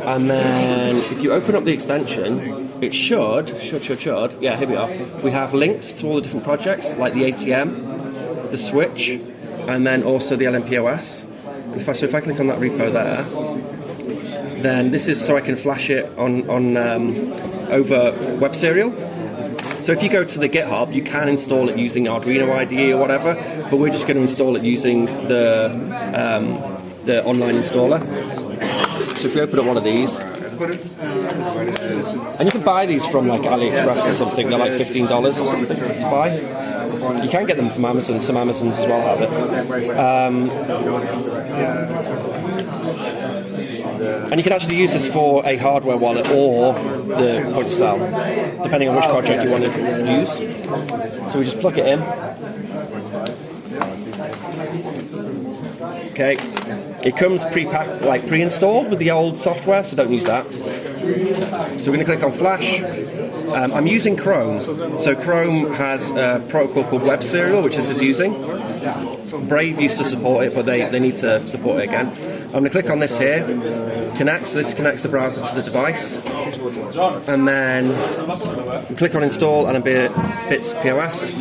And then if you open up the extension, it should, yeah, here we are. We have links to all the different projects, like the ATM, the switch, and then also the LNPOS. So if I click on that repo there, then this is so I can flash it on over web serial. So if you go to the GitHub, you can install it using Arduino IDE or whatever, but we're just going to install it using the online installer. So if you open up one of these, and you can buy these from like AliExpress or something, they're like $15 or something to buy. You can get them from Amazon, some Amazons as well have it. And you can actually use this for a hardware wallet or the point of sale, depending on which project you want to use. So we just plug it in. Okay, it comes pre-packed, like pre-installed with the old software, so don't use that. So we're going to click on Flash. I'm using Chrome. So Chrome has a protocol called Web Serial, which this is using. Brave used to support it, but they need to support it again. I'm going to click on this here. This connects the browser to the device. And then click on Install Lnbits POS.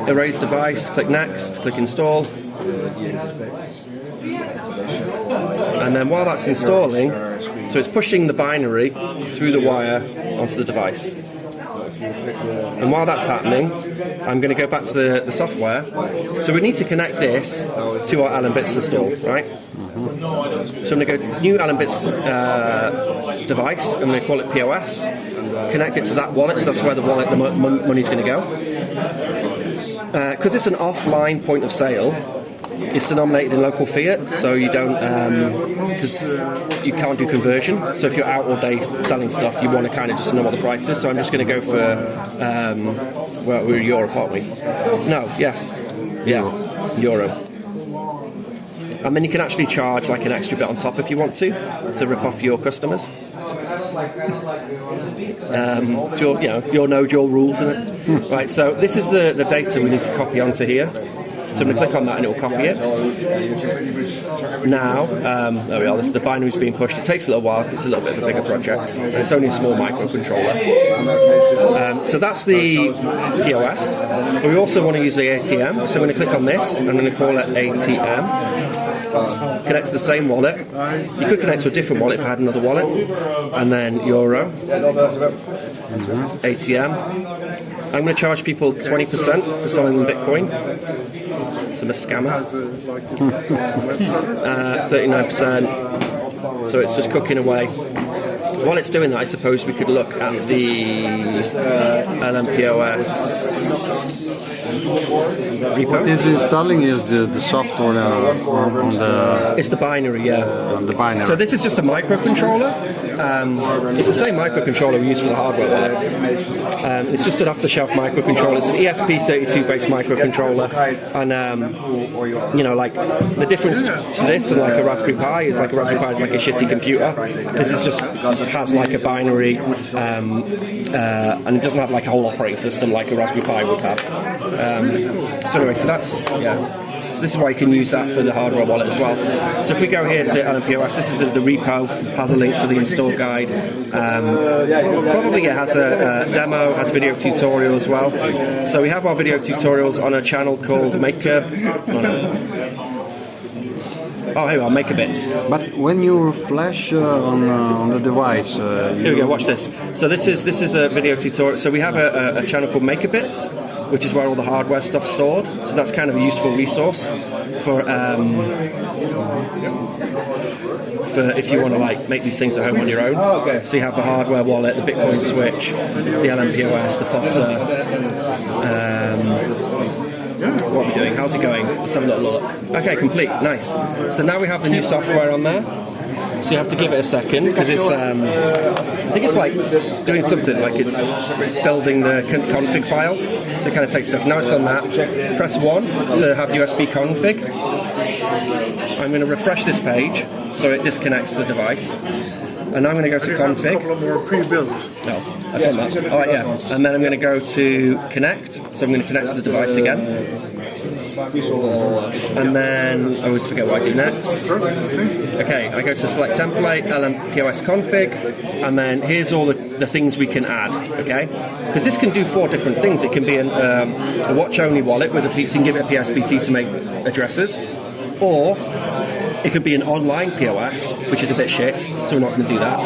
Erase device, click Next, click Install. And then while that's installing, so it's pushing the binary through the wire onto the device. And while that's happening, I'm going to go back to the software. So we need to connect this to our Lnbits install, right? So I'm going to go to new Lnbits device. I'm going to call it POS. Connect it to that wallet, so that's where the money's going to go. Because it's an offline point of sale, it's denominated in local fiat, so you don't, because you can't do conversion. So if you're out all day selling stuff, you want to kind of just know what the price is. So I'm just going to go for, well, we're Europe, aren't we? No, yes, yeah, Euro. And then you can actually charge like an extra bit on top if you want to rip off your customers. So you'll know your rules, isn't it? Right. So this is the data we need to copy onto here. So I'm going to click on that and it will copy it. Now, there we are, this is the binary's being pushed. It takes a little while because it's a little bit of a bigger project. And it's only a small microcontroller. So that's the POS. But we also want to use the ATM. So I'm going to click on this. I'm going to call it ATM. Connect to the same wallet. You could connect to a different wallet if I had another wallet. And then Euro. ATM. I'm going to charge people 20% for selling them Bitcoin. So I'm a scammer. 39%. So it's just cooking away. While it's doing that, I suppose we could look at the LNPOS repo. What is installing is the software on the... It's the binary, yeah. On the binary. So this is just a microcontroller. It's the same microcontroller we use for the hardware wallet. It's just an off-the-shelf microcontroller. It's an ESP32 based microcontroller. And, like, the difference to this and like a Raspberry Pi is like a Raspberry Pi is like a shitty computer. This is just has like a binary and it doesn't have like a whole operating system like a Raspberry Pi would have. So anyway, so that's, so this is why you can use that for the hardware wallet as well. So if we go here to LNPOS, this is the repo, has a link to the install guide. Probably it has a demo, has video tutorial as well. So we have our video tutorials on a channel called Maker. Oh, here we are, Lnbits. But when you flash on the device, here we go. Watch this. So this is a video tutorial. So we have a channel called Lnbits, which is where all the hardware stuff's stored. So that's kind of a useful resource for if you want to like make these things at home on your own. So you have the hardware wallet, the Bitcoin switch, the LNPOS, the FOSSA. What are we doing? How's it going? Let's have a little look. Okay, complete. Nice. So now we have the new software on there. So you have to give it a second because it's, I think it's like doing something like it's building the config file. So it kind of takes a second. Now it's done that. Press 1 to have USB config. I'm going to refresh this page so it disconnects the device. And now I'm going to go to config. A couple more pre-built. Oh, I've done that. All right, yeah. And then I'm going to go to connect. So I'm going to connect to the device again. And then I always forget what I do next. Okay, I go to select template, LNPOS config, and then here's all the things we can add, okay? Because this can do 4 different things. It can be a watch-only wallet with so you can give it a PSBT to make addresses, or it could be an online POS, which is a bit shit, so we're not going to do that.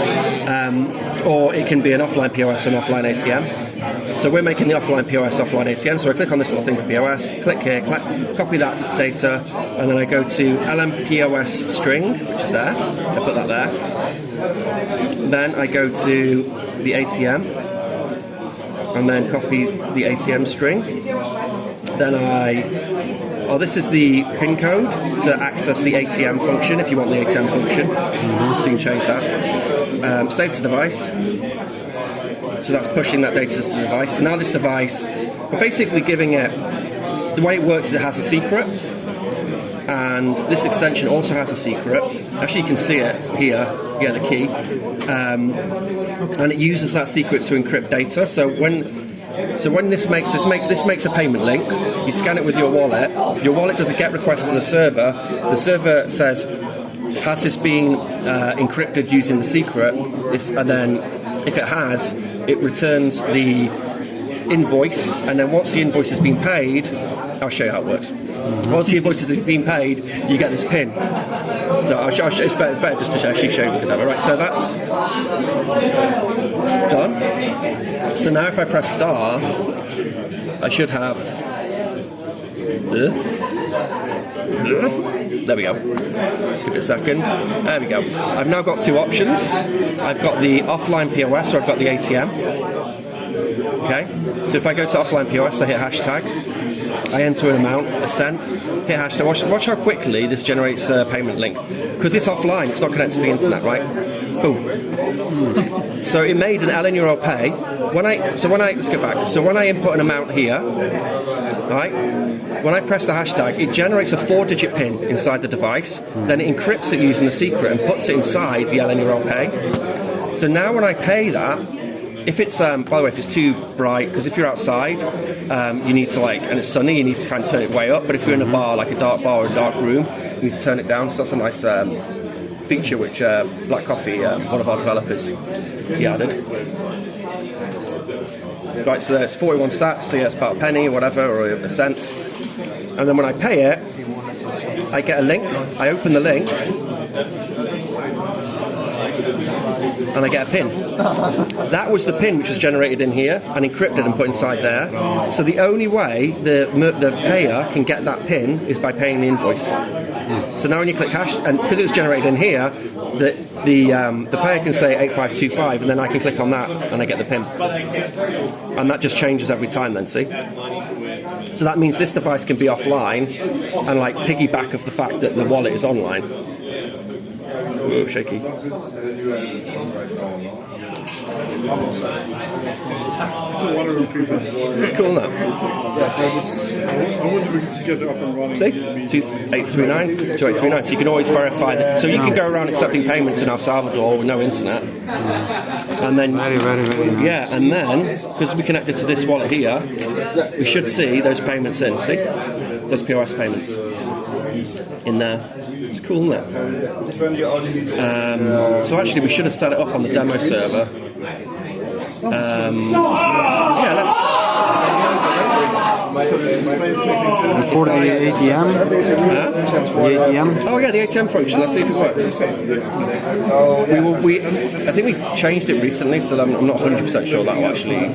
Or it can be an offline POS and offline ATM. So we're making the offline POS, offline ATM. So I click on this little thing for POS, click here, copy that data, and then I go to LNPOS string, which is there. I put that there. Then I go to the ATM, and then copy the ATM string. Then this is the PIN code to access the ATM function if you want the ATM function. So you can change that. Save to device. So that's pushing that data to the device. So now this device, we're basically giving it, the way it works is it has a secret. And this extension also has a secret. Actually, you can see it here, the key. And it uses that secret to encrypt data. So when this makes a payment link, you scan it with your wallet does a GET request to the server says, has this been encrypted using the secret? And then if it has, it returns the invoice, and then once the invoice has been paid, I'll show you how it works. Once the invoice has been paid, you get this PIN. So it's better just to actually show you the demo. Right, so that's done. So now if I press star, I should have... There we go. Give it a second. There we go. I've now got 2 options. I've got the offline POS, or I've got the ATM. Okay, so if I go to offline POS, I hit hashtag, I enter an amount, a cent, hit hashtag. Watch how quickly this generates a payment link. Because it's offline, it's not connected to the internet, right? Boom. So it made an LN pay. Let's go back. So when I input an amount here, right? When I press the hashtag, it generates a 4-digit PIN inside the device. Then it encrypts it using the secret and puts it inside the LN pay. So now when I pay that, if it's, by the way, if it's too bright, because if you're outside, you need to and it's sunny, you need to kind of turn it way up. But if you're in a bar, like a dark bar or a dark room, you need to turn it down. So that's a nice feature which Black Coffee, one of our developers, he added. Right, so there's 41 sats, so it's about a penny or whatever, or a cent. And then when I pay it, I get a link, I open the link, and I get a PIN. That was the PIN which was generated in here and encrypted and put inside there. So the only way the payer can get that PIN is by paying the invoice. So now when you click hash, and because it was generated in here, the payer can say 8525, and then I can click on that and I get the PIN. And that just changes every time then, see? So that means this device can be offline and piggyback of the fact that the wallet is online. Whoa, shaky. It's cool now. Yeah, so I wonder if we could get it up and running. See? 2839. So you can always verify that. So you can go around accepting payments in El Salvador with no internet. And then, very nice. Yeah, and then, because we connected to this wallet here, we should see those payments in. See? Those POS payments in there. It's cool, isn't it? So actually, we should have set it up on the demo server. Yeah, let's. And for the ATM? The ATM? Oh yeah, the ATM function. Let's see if it works. I think we changed it recently, so I'm not 100% sure that will actually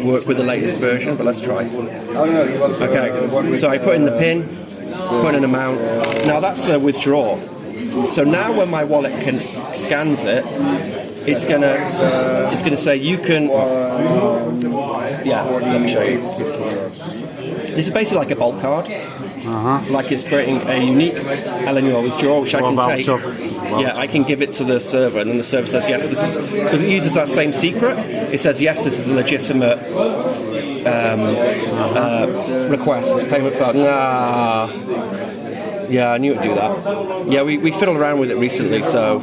work with the latest version, but let's try. Okay, so I put in the PIN, put in an amount. Now that's a withdrawal. So now when my wallet scans it, it's gonna say you can. Yeah, let me show you. This is basically like a bulk card. Like it's creating a unique LNUR withdrawal, which I can take. Yeah, I can give it to the server, and then the server says yes. This is because it uses that same secret. It says yes, this is a legitimate request, payment failed. Yeah, I knew it'd do that. Yeah, we fiddled around with it recently, so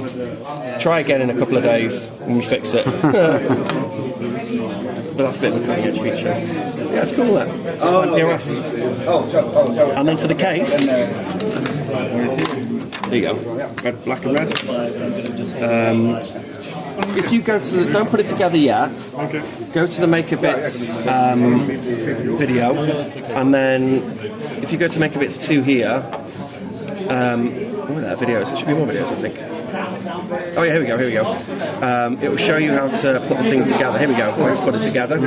try again in a couple of days when we fix it. But that's a bit of a cutting edge feature. Yeah, it's cool that. LNPOS. And then for the case, there you go. Red, black and red. If you go to the, don't put it together yet. Okay. Go to the MakerBits video, and then if you go to MakerBits 2 here, what are there videos? There should be more videos, I think. Oh yeah, here we go. It will show you how to put the thing together. Here we go. Let's put it together.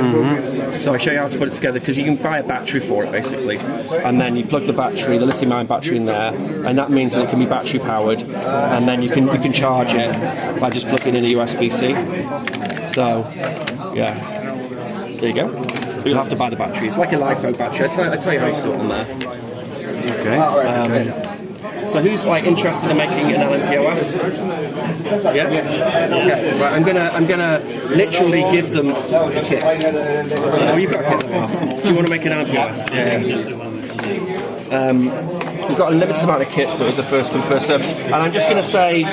So I show you how to put it together because you can buy a battery for it basically, and then you plug the battery, the lithium-ion battery in there, and that means that it can be battery powered, and then you can charge it by just plugging in a USB-C. So yeah, there you go. But you'll have to buy the battery. It's like a LiPo battery. I tell you how to do it on there. Okay. So who's like interested in making an LNPOS? Yeah. Okay. Right. I'm gonna literally give them kits. Oh, you've got a kit. Do you want to make an LNPOS? Yeah. We've got a limited amount of kits, so it's a first come first serve. And I'm just gonna say.